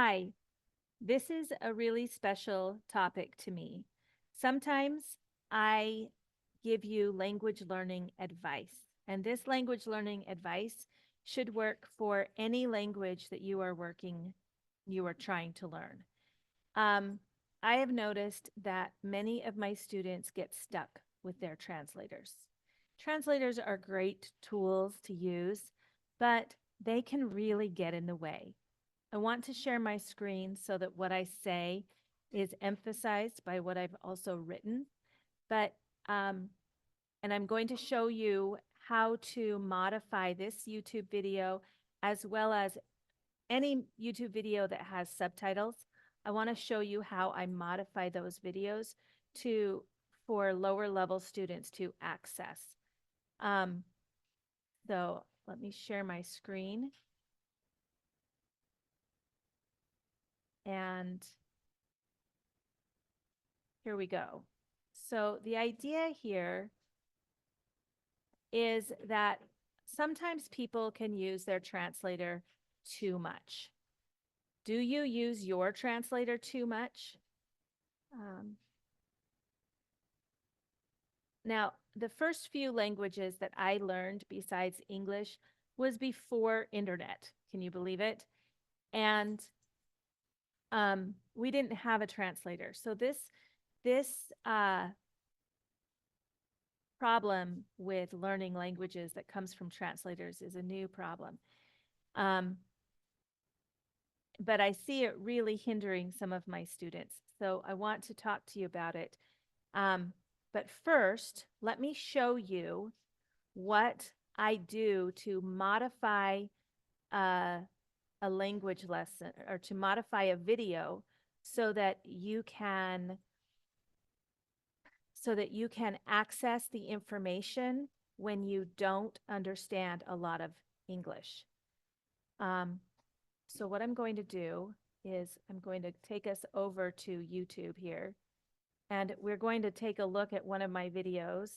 Hi, this is a really special topic to me. Sometimes I give you language learning advice, and this language learning advice should work for any language that you are trying to learn. Um, I have noticed that many of my students get stuck with their translators. Translators are great tools to use, but they can really get in the way. I want to share my screen so that what I say is emphasized by what I've also written. But, and I'm going to show you how to modify this YouTube video as well as any YouTube video that has subtitles. I want to show you how I modify those videos to for lower level students to access. Um, so let me share my screen. And here we go. So the idea here is that sometimes people can use their translator too much. Do you use your translator too much? Um, Now, the first few languages that I learned besides English was before internet. Can you believe it? And we didn't have a translator. So this problem with learning languages that comes from translators is a new problem. Um, but I see it really hindering some of my students. So I want to talk to you about it. But first, let me show you what I do to modify a language lesson or to modify a video so that you can access the information when you don't understand a lot of English. So what I'm going to do is I'm going to take us over to YouTube here, and we're going to take a look at one of my videos.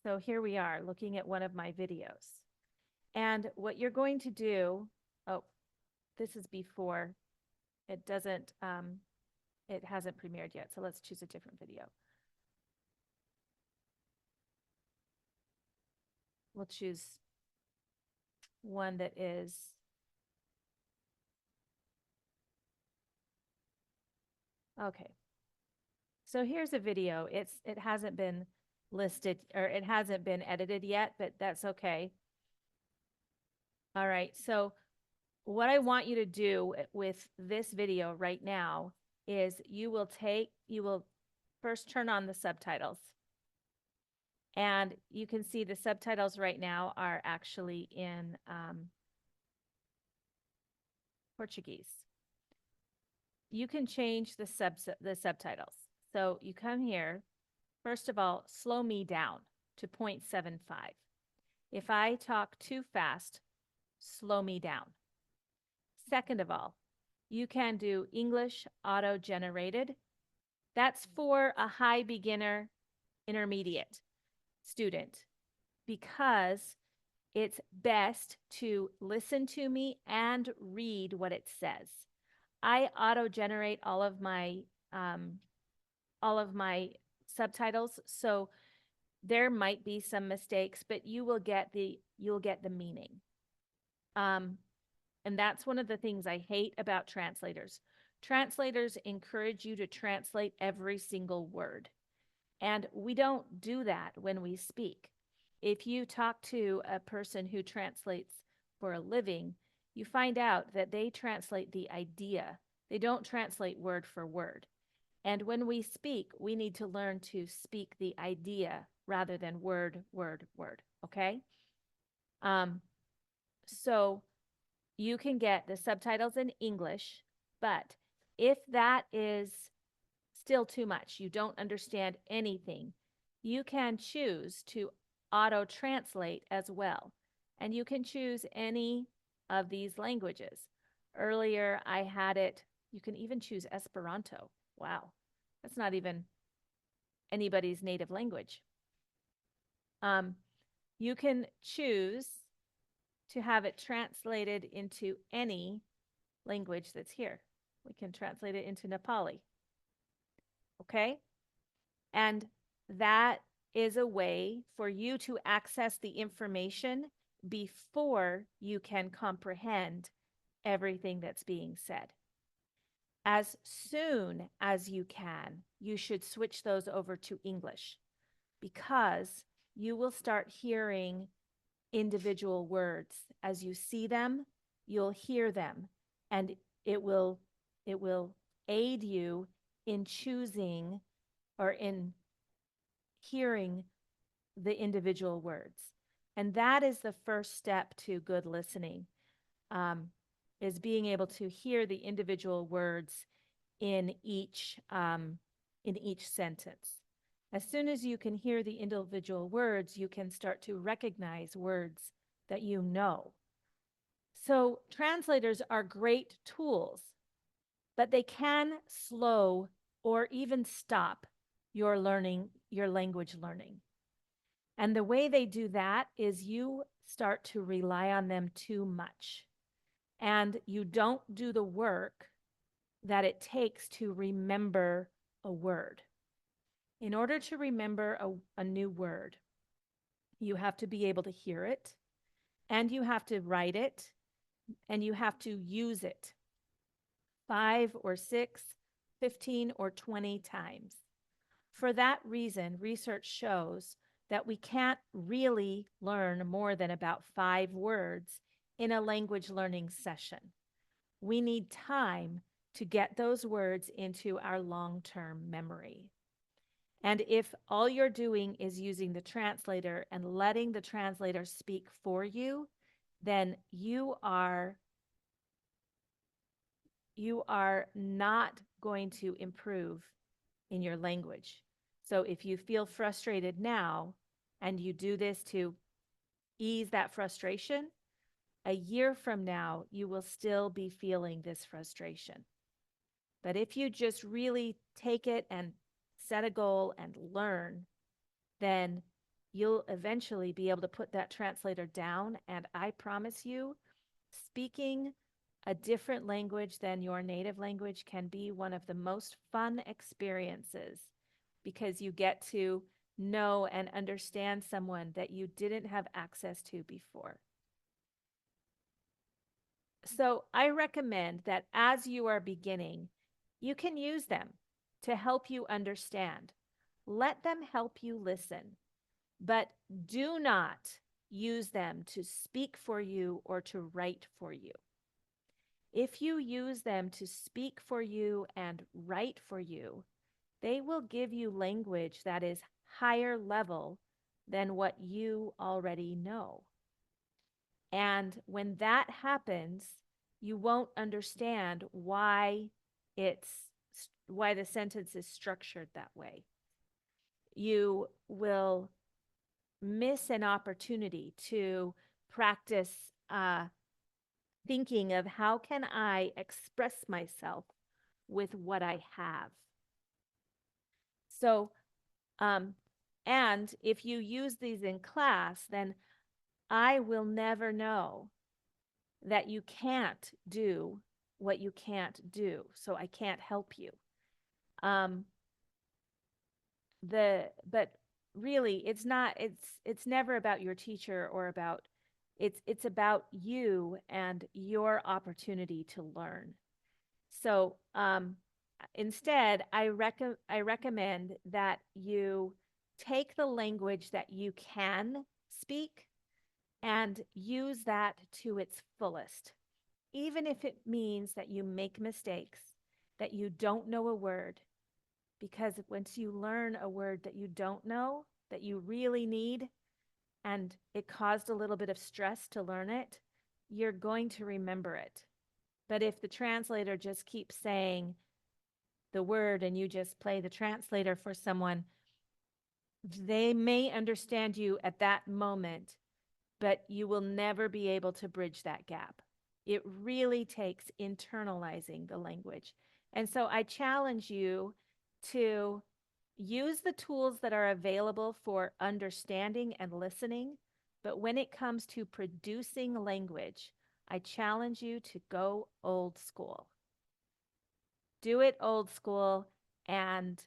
So here we are looking at one of my videos. And what you're going to do, oh, this is before, it doesn't, it hasn't premiered yet. So let's choose a different video. We'll choose one that is, okay. So here's a video. It hasn't been listed or it hasn't been edited yet, but that's okay. All right. So what I want you to do with this video right now is you will first turn on the subtitles. And you can see the subtitles right now are actually in Portuguese. You can change the subtitles. So you come here, first of all, slow me down to 0.75. If I talk too fast, slow me down. Second of all, you can do English auto-generated. That's for a high beginner intermediate student because it's best to listen to me and read what it says. I auto-generate all of my subtitles, so there might be some mistakes, but you'll get the meaning. And that's one of the things I hate about translators. Translators encourage you to translate every single word. And we don't do that when we speak. If you talk to a person who translates for a living, you find out that they translate the idea. They don't translate word for word. And when we speak, we need to learn to speak the idea rather than word, word, word. Okay? So you can get the subtitles in English, but if that is still too much, you don't understand anything, you can choose to auto translate as well. And you can choose any of these languages. Earlier, I had it, you can even choose Esperanto. Wow, that's not even anybody's native language. You can choose to have it translated into any language that's here. We can translate it into Nepali. Okay? And that is a way for you to access the information before you can comprehend everything that's being said. As soon as you can, you should switch those over to English because you will start hearing individual words. As you see them, you'll hear them, and it will aid you in choosing or in hearing the individual words. And that is the first step to good listening, is being able to hear the individual words in each sentence. As soon as you can hear the individual words, you can start to recognize words that you know. So translators are great tools, but they can slow or even stop your learning, your language learning. And the way they do that is you start to rely on them too much. And you don't do the work that it takes to remember a word. In order to remember a new word, you have to be able to hear it, and you have to write it, and you have to use it 5 or 6, 15 or 20 times. For that reason, research shows that we can't really learn more than about 5 words in a language learning session. We need time to get those words into our long-term memory. And if all you're doing is using the translator and letting the translator speak for you, then you are not going to improve in your language. So if you feel frustrated now and you do this to ease that frustration, a year from now, you will still be feeling this frustration. But if you just really take it and set a goal and learn, then you'll eventually be able to put that translator down. And I promise you, speaking a different language than your native language can be one of the most fun experiences because you get to know and understand someone that you didn't have access to before. So I recommend that as you are beginning, you can use them to help you understand. Let them help you listen, but do not use them to speak for you or to write for you. If you use them to speak for you and write for you, they will give you language that is higher level than what you already know. And when that happens, you won't understand why the sentence is structured that way. You will miss an opportunity to practice thinking of how can I express myself with what I have. So, and if you use these in class, then I will never know that you can't do what you can't do. So I can't help you. But really it's never about your teacher or about it's about you and your opportunity to learn. So instead I recommend that you take the language that you can speak and use that to its fullest, even if it means that you make mistakes, that you don't know a word. Because once you learn a word that you don't know, that you really need, and it caused a little bit of stress to learn it, you're going to remember it. But if the translator just keeps saying the word and you just play the translator for someone, they may understand you at that moment, but you will never be able to bridge that gap. It really takes internalizing the language. And so I challenge you to use the tools that are available for understanding and listening, But when it comes to producing language, I challenge you to go old school. Do it old school and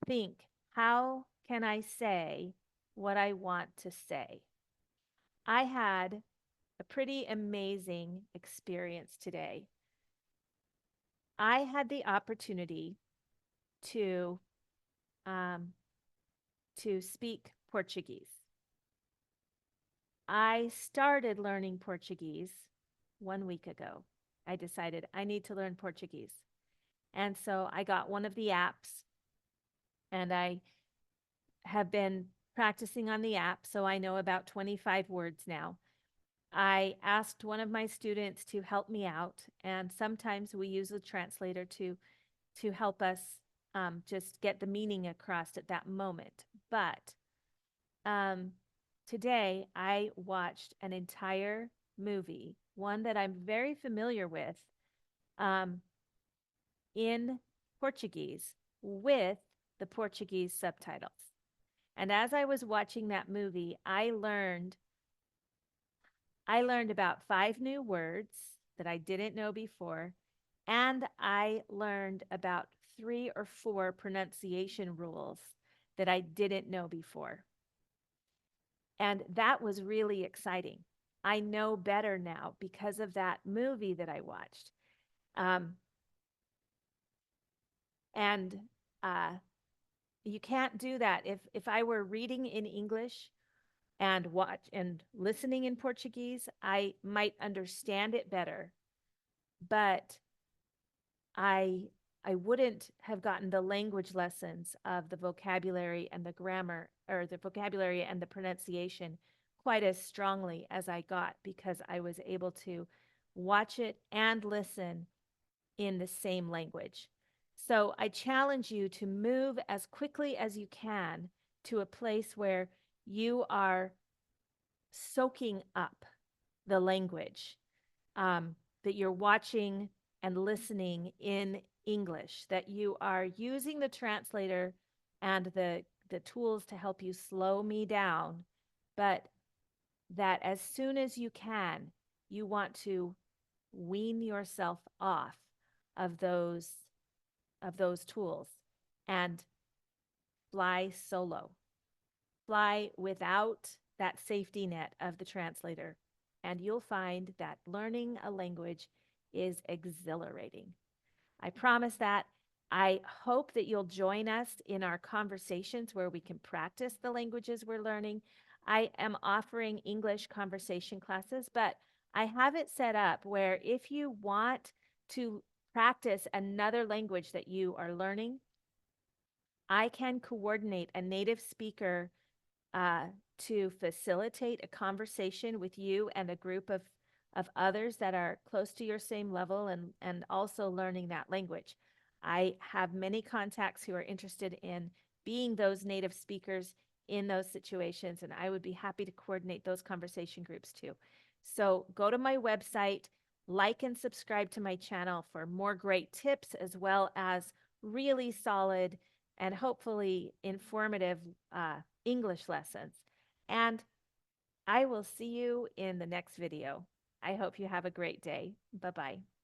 think, how can I say what I want to say? I had a pretty amazing experience today. I had the opportunity to um, to speak Portuguese. I started learning Portuguese 1 week ago. I decided I need to learn Portuguese. And so I got one of the apps and I have been practicing on the app. So I know about 25 words now. I asked one of my students to help me out. And sometimes we use a translator to help us just get the meaning across at that moment. But um, today I watched an entire movie, one that I'm very familiar with, um, in Portuguese with the Portuguese subtitles. And as I was watching that movie, I learned about 5 new words that I didn't know before, and I learned about 3 or 4 pronunciation rules that I didn't know before. And that was really exciting. I know better now because of that movie that I watched. Um, and you can't do that. If I were reading in English and listening in Portuguese, I might understand it better, but I I wouldn't have gotten the language lessons of the vocabulary and the grammar, or the vocabulary and the pronunciation, quite as strongly as I got because I was able to watch it and listen in the same language. So I challenge you to move as quickly as you can to a place where you are soaking up the language, that you're watching and listening in English, that you are using the translator and the tools to help you slow me down, but that as soon as you can, you want to wean yourself off of those tools and fly solo. Fly without that safety net of the translator, and you'll find that learning a language is exhilarating. I promise that. I hope that you'll join us in our conversations where we can practice the languages we're learning. I am offering English conversation classes, but I have it set up where if you want to practice another language that you are learning, I can coordinate a native speaker uh, to facilitate a conversation with you and a group of others that are close to your same level and also learning that language. I have many contacts who are interested in being those native speakers in those situations, and I would be happy to coordinate those conversation groups too. So go to my website, like and subscribe to my channel for more great tips as well as really solid and hopefully informative English lessons. And I will see you in the next video. I hope you have a great day. Bye-bye.